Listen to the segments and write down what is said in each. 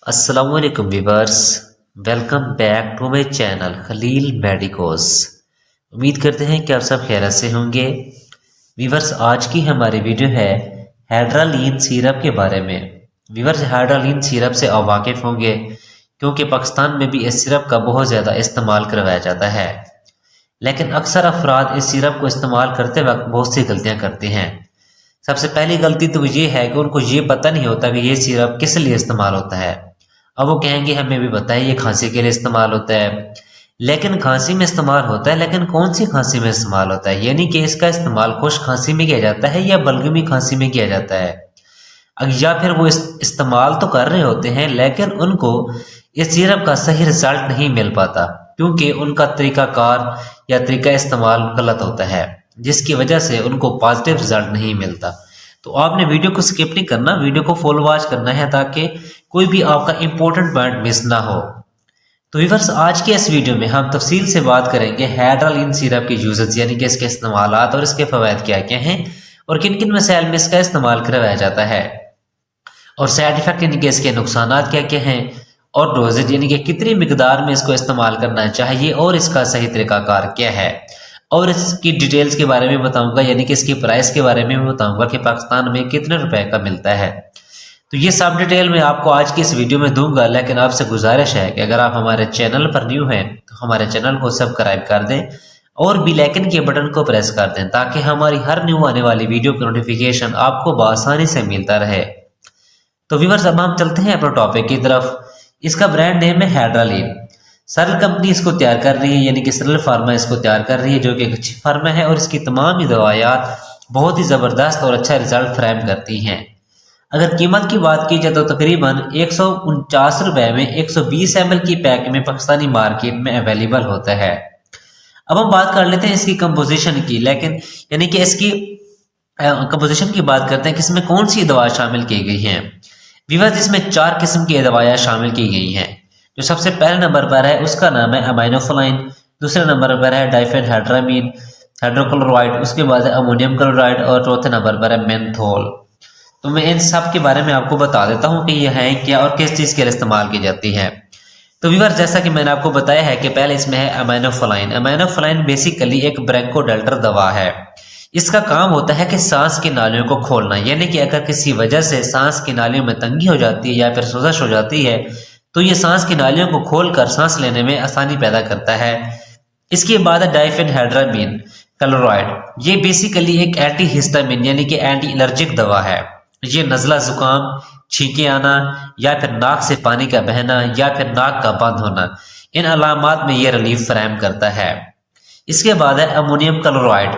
अस्सलाम वालेकुम viewers. Welcome back to my channel Khalil medicos. उम्मीद करते हैं कि आप सब खैरियत से होंगे। व्यूअर्स, आज की हमारी वीडियो है हाइड्रालीन सिरप के बारे में। व्यूअर्स, हाइड्रालीन सिरप से आप वाकिफ़ होंगे क्योंकि पाकिस्तान में भी इस सिरप का बहुत ज़्यादा इस्तेमाल करवाया जाता है, लेकिन अक्सर अफराद इस सिरप को इस्तेमाल करते वक्त बहुत सी गलतियाँ करते हैं। सबसे पहली गलती तो ये है कि उनको ये पता नहीं होता कि ये सिरप किस लिए इस्तेमाल होता है। अब वो कहेंगे हमें भी पता है ये खांसी के लिए इस्तेमाल होता है, लेकिन खांसी में इस्तेमाल होता है, लेकिन कौन सी खांसी में इस्तेमाल होता है, यानी कि इसका इस्तेमाल खुश खांसी में किया जाता है या बलगमी खांसी में किया जाता है। या फिर वो इस्तेमाल तो कर रहे होते हैं लेकिन उनको इस सिरप का सही रिजल्ट नहीं मिल पाता क्योंकि उनका तरीकाकार या तरीका इस्तेमाल गलत होता है, जिसकी वजह से उनको पॉजिटिव रिजल्ट नहीं मिलता। तो आपने वीडियो को स्किप नहीं करना, वीडियो को फुल वॉच करना है ताकि कोई भी आपका इंपॉर्टेंट पॉइंट मिस ना हो। तो व्यूअर्स, आज के इस वीडियो में हम तफसील से बात करेंगे हाइड्रालीन सिरप के यूजेस, यानी कि इसके इस्तेमालात और इसके फवायद क्या क्या हैं और किन किन मसाइल में इसका इस्तेमाल करवाया जाता है, और साइड इफेक्ट यानी कि इसके नुकसानात क्या क्या हैं, और डोजेज यानी कि कितनी मिकदार में इसको इस्तेमाल करना चाहिए और इसका सही तरीकाकार क्या है, और इसकी डिटेल्स के बारे में बताऊंगा, यानी कि इसकी प्राइस के बारे में बताऊंगा कि पाकिस्तान में कितने रुपए का मिलता है। तो ये सब डिटेल मैं आपको आज की इस वीडियो में दूंगा, लेकिन आपसे गुजारिश है कि अगर आप हमारे चैनल पर न्यू हैं तो हमारे चैनल को सब्सक्राइब कर दें और बेल आइकन के बटन को प्रेस कर दें ताकि हमारी हर न्यू आने वाली वीडियो की नोटिफिकेशन आपको बआसानी से मिलता रहे। तो व्यूअर्स, अब हम चलते हैं अपने टॉपिक की तरफ। इसका ब्रांड नेम है हाइड्रालीन। सरल कंपनी इसको तैयार कर रही है, यानी कि सरल फार्मा इसको तैयार कर रही है, जो कि एक अच्छी फार्मा है और इसकी तमाम ही दवायात बहुत ही ज़बरदस्त और अच्छा रिजल्ट फ्रेम करती हैं। अगर कीमत की बात की जाए तो तकरीबन 149 रुपए में 120 ml की पैक में पाकिस्तानी मार्केट में अवेलेबल होता है। अब हम बात कर लेते हैं इसकी कंपोजिशन की, लेकिन यानी कि इसकी कंपोजिशन की बात करते हैं कि इसमें कौन सी दवा शामिल की गई हैं। व्यूअर्स, इसमें 4 किस्म की दवाएं शामिल की गई हैं। जो सबसे पहले नंबर पर है उसका नाम है अमाइनोफोलाइन, दूसरे नंबर पर है डाइफेनहाइड्रामीन हाइड्रोक्लोराइड, उसके बाद है अमोनियम क्लोराइड और चौथे नंबर पर है मेंथोल। तो मैं इन सब के बारे में आपको बता देता हूँ कि ये है क्या और किस चीज़ के लिए इस्तेमाल की जाती है। तो व्यूअर्स, जैसा कि मैंने आपको बताया है कि पहले इसमें है अमाइनोफोलाइन। अमाइनोफोलाइन बेसिकली एक ब्रोंकोडाइलेटर दवा है। इसका काम होता है कि सांस की नालियों को खोलना, यानी कि अगर किसी वजह से सांस की नालियों में तंगी हो जाती है या फिर सोजश हो जाती है तो ये सांस की नालियों को खोलकर सांस लेने में आसानी पैदा करता है। इसके बाद है डाइफेनहाइड्रामीन क्लोराइड। ये बेसिकली एक एंटी हिस्टामिन यानी कि एंटी एलर्जिक दवा है। ये नज़ला, जुकाम, छींके आना या फिर नाक से पानी का बहना या फिर नाक का बंद होना, इन अलामात में ये रिलीफ फराहम करता है। इसके बाद है अमोनियम क्लोराइड।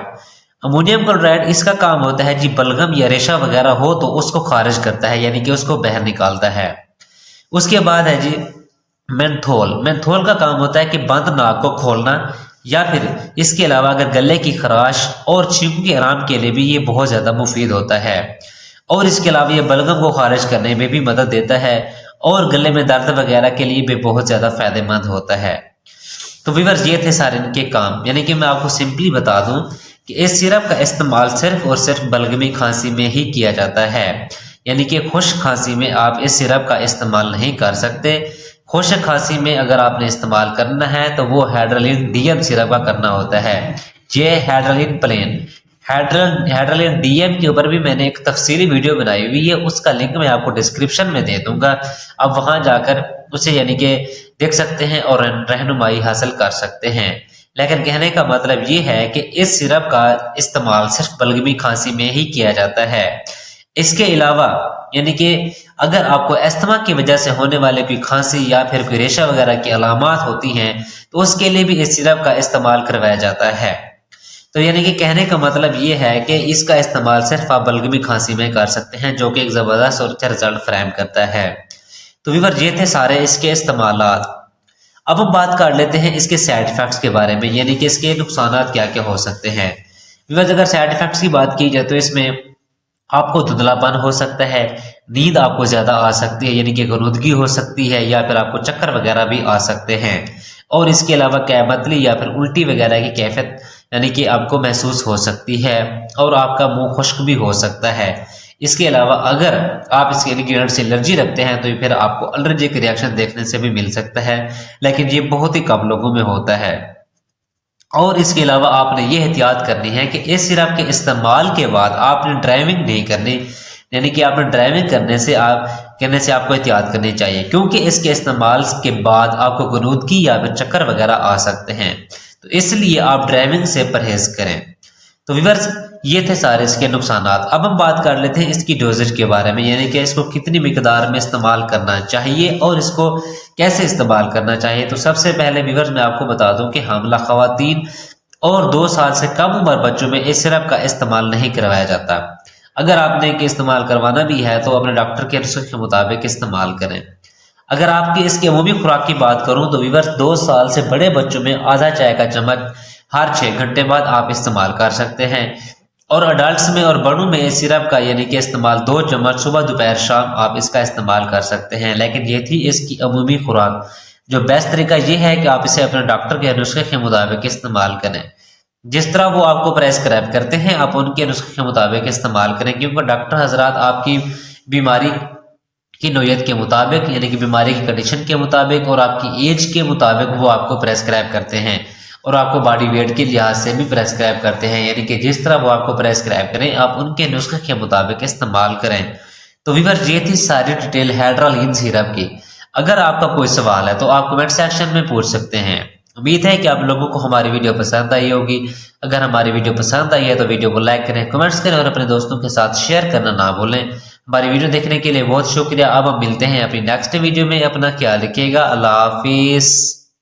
अमोनियम क्लोराइड इसका काम होता है जी बलगम या रेशा वगैरह हो तो उसको खारिज करता है, यानी कि उसको बाहर निकालता है। उसके बाद है जी मेंथोल। मेंथोल का काम होता है कि बंद नाक को खोलना, या फिर इसके अलावा अगर गले की खराश और छींकों के आराम के लिए भी ये बहुत ज़्यादा मुफीद होता है, और इसके अलावा ये बलगम को खारिज करने में भी मदद देता है और गले में दर्द वगैरह के लिए भी बहुत ज़्यादा फायदेमंद होता है। तो व्यूअर्स, ये थे सारे इनके काम। यानी कि मैं आपको सिंपली बता दूं कि इस सिरप का इस्तेमाल सिर्फ और सिर्फ बलगमी खांसी में ही किया जाता है, यानी कि खुश्क खांसी में आप इस सिरप का इस्तेमाल नहीं कर सकते। खुश्क खांसी में अगर आपने इस्तेमाल करना है तो वो हाइड्रालीन डीएम सिरप का करना होता है। ये हाइड्रालीन प्लेन, हाइड्रालीन डीएम के ऊपर भी मैंने एक तफसीली वीडियो बनाई हुई है, उसका लिंक मैं आपको डिस्क्रिप्शन में दे दूंगा। आप वहां जाकर उसे यानी कि देख सकते हैं और रहनुमाई हासिल कर सकते हैं। लेकिन कहने का मतलब ये है कि इस सिरप का इस्तेमाल सिर्फ बलगमी खांसी में ही किया जाता है। इसके अलावा यानी कि अगर आपको अस्थमा की वजह से होने वाले कोई खांसी या फिर कोई रेशा वगैरह की अलामात होती हैं तो उसके लिए भी इस सिरप का इस्तेमाल करवाया जाता है। तो यानी कि कहने का मतलब ये है कि इसका इस्तेमाल सिर्फ आप बलगमी खांसी में कर सकते हैं, जो कि एक ज़बरदस्त और अच्छा रिजल्ट फ्रेम करता है। तो व्यूअर्स, ये थे सारे इसके इस्तेमालात। अब हम बात कर लेते हैं इसके साइड इफेक्ट्स के बारे में, यानी कि इसके नुकसानात क्या क्या हो सकते हैं। व्यूअर्स, अगर साइड इफेक्ट्स की बात की जाए तो इसमें आपको धुंधलापन हो सकता है, नींद आपको ज़्यादा आ सकती है, यानी कि गनुदगी हो सकती है, या फिर आपको चक्कर वगैरह भी आ सकते हैं, और इसके अलावा कैबतली या फिर उल्टी वगैरह की कैफियत यानी कि आपको महसूस हो सकती है, और आपका मुंह खुश्क भी हो सकता है। इसके अलावा अगर आप इसके इंग्रेडिएंट से एलर्जी रखते हैं तो फिर आपको एलर्जिक रिएक्शन देखने से भी मिल सकता है, लेकिन ये बहुत ही कम लोगों में होता है। और इसके अलावा आपने ये एहतियात करनी है कि इस सिरप के इस्तेमाल के बाद आपने ड्राइविंग नहीं करनी, यानी कि आपने ड्राइविंग करने से आपको एहतियात करनी चाहिए, क्योंकि इसके इस्तेमाल के बाद आपको गनूदगी या फिर चक्कर वगैरह आ सकते हैं, तो इसलिए आप ड्राइविंग से परहेज करें। तो व्यूअर्स, ये थे सारे इसके नुकसानात। अब हम बात कर लेते हैं इसकी डोजेज के बारे में, यानी कि इसको कितनी मिकदार में इस्तेमाल करना चाहिए और इसको कैसे इस्तेमाल करना चाहिए। तो सबसे पहले व्यूअर्स मैं आपको बता दूं कि हामिला खवातीन और 2 साल से कम उम्र बच्चों में इस सिरप का इस्तेमाल नहीं करवाया जाता। अगर आपने इस्तेमाल करवाना भी है तो अपने डॉक्टर के नुस्खे के मुताबिक इस्तेमाल करें। अगर आपकी इसकी अमूमी खुराक की बात करूं तो व्यूअर्स 2 साल से बड़े बच्चों में आधा चाय का चम्मच हर 6 घंटे बाद आप इस्तेमाल कर सकते हैं, और अडल्ट्स में और बड़ों में इस सिरप का यानी कि इस्तेमाल 2 चम्मच सुबह दोपहर शाम आप इसका इस्तेमाल कर सकते हैं। लेकिन ये थी इसकी अमूमी खुराक। जो बेस्ट तरीका ये है कि आप इसे अपने डॉक्टर के नुस्खे के मुताबिक इस्तेमाल करें। जिस तरह वो आपको प्रेस्क्राइब करते हैं आप उनके नुस्खे के मुताबिक इस्तेमाल करें, क्योंकि डॉक्टर हजरात आपकी बीमारी की नोयत के मुताबिक यानी कि बीमारी की कंडीशन के मुताबिक और आपकी एज के मुताबिक वो आपको प्रेस्क्राइब करते हैं, और आपको बॉडी वेट के लिहाज से भी प्रेस्क्राइब करते हैं, यानी कि जिस तरह वो आपको प्रेस्क्राइब करें आप उनके नुस्खे के मुताबिक इस्तेमाल करें। तो व्यूअर्स, ये थी सारी डिटेल हाइड्रोलिन सिरप की। अगर आपका कोई सवाल है तो आप कमेंट सेक्शन में पूछ सकते हैं। उम्मीद है कि आप लोगों को हमारी वीडियो पसंद आई होगी। अगर हमारी वीडियो पसंद आई है तो वीडियो को लाइक करें, कमेंट्स करें और अपने दोस्तों के साथ शेयर करना ना भूलें। हमारी वीडियो देखने के लिए बहुत शुक्रिया। अब हम मिलते हैं अपनी नेक्स्ट वीडियो में। अपना ख्याल रखिएगा। अल्लाह हाफिज।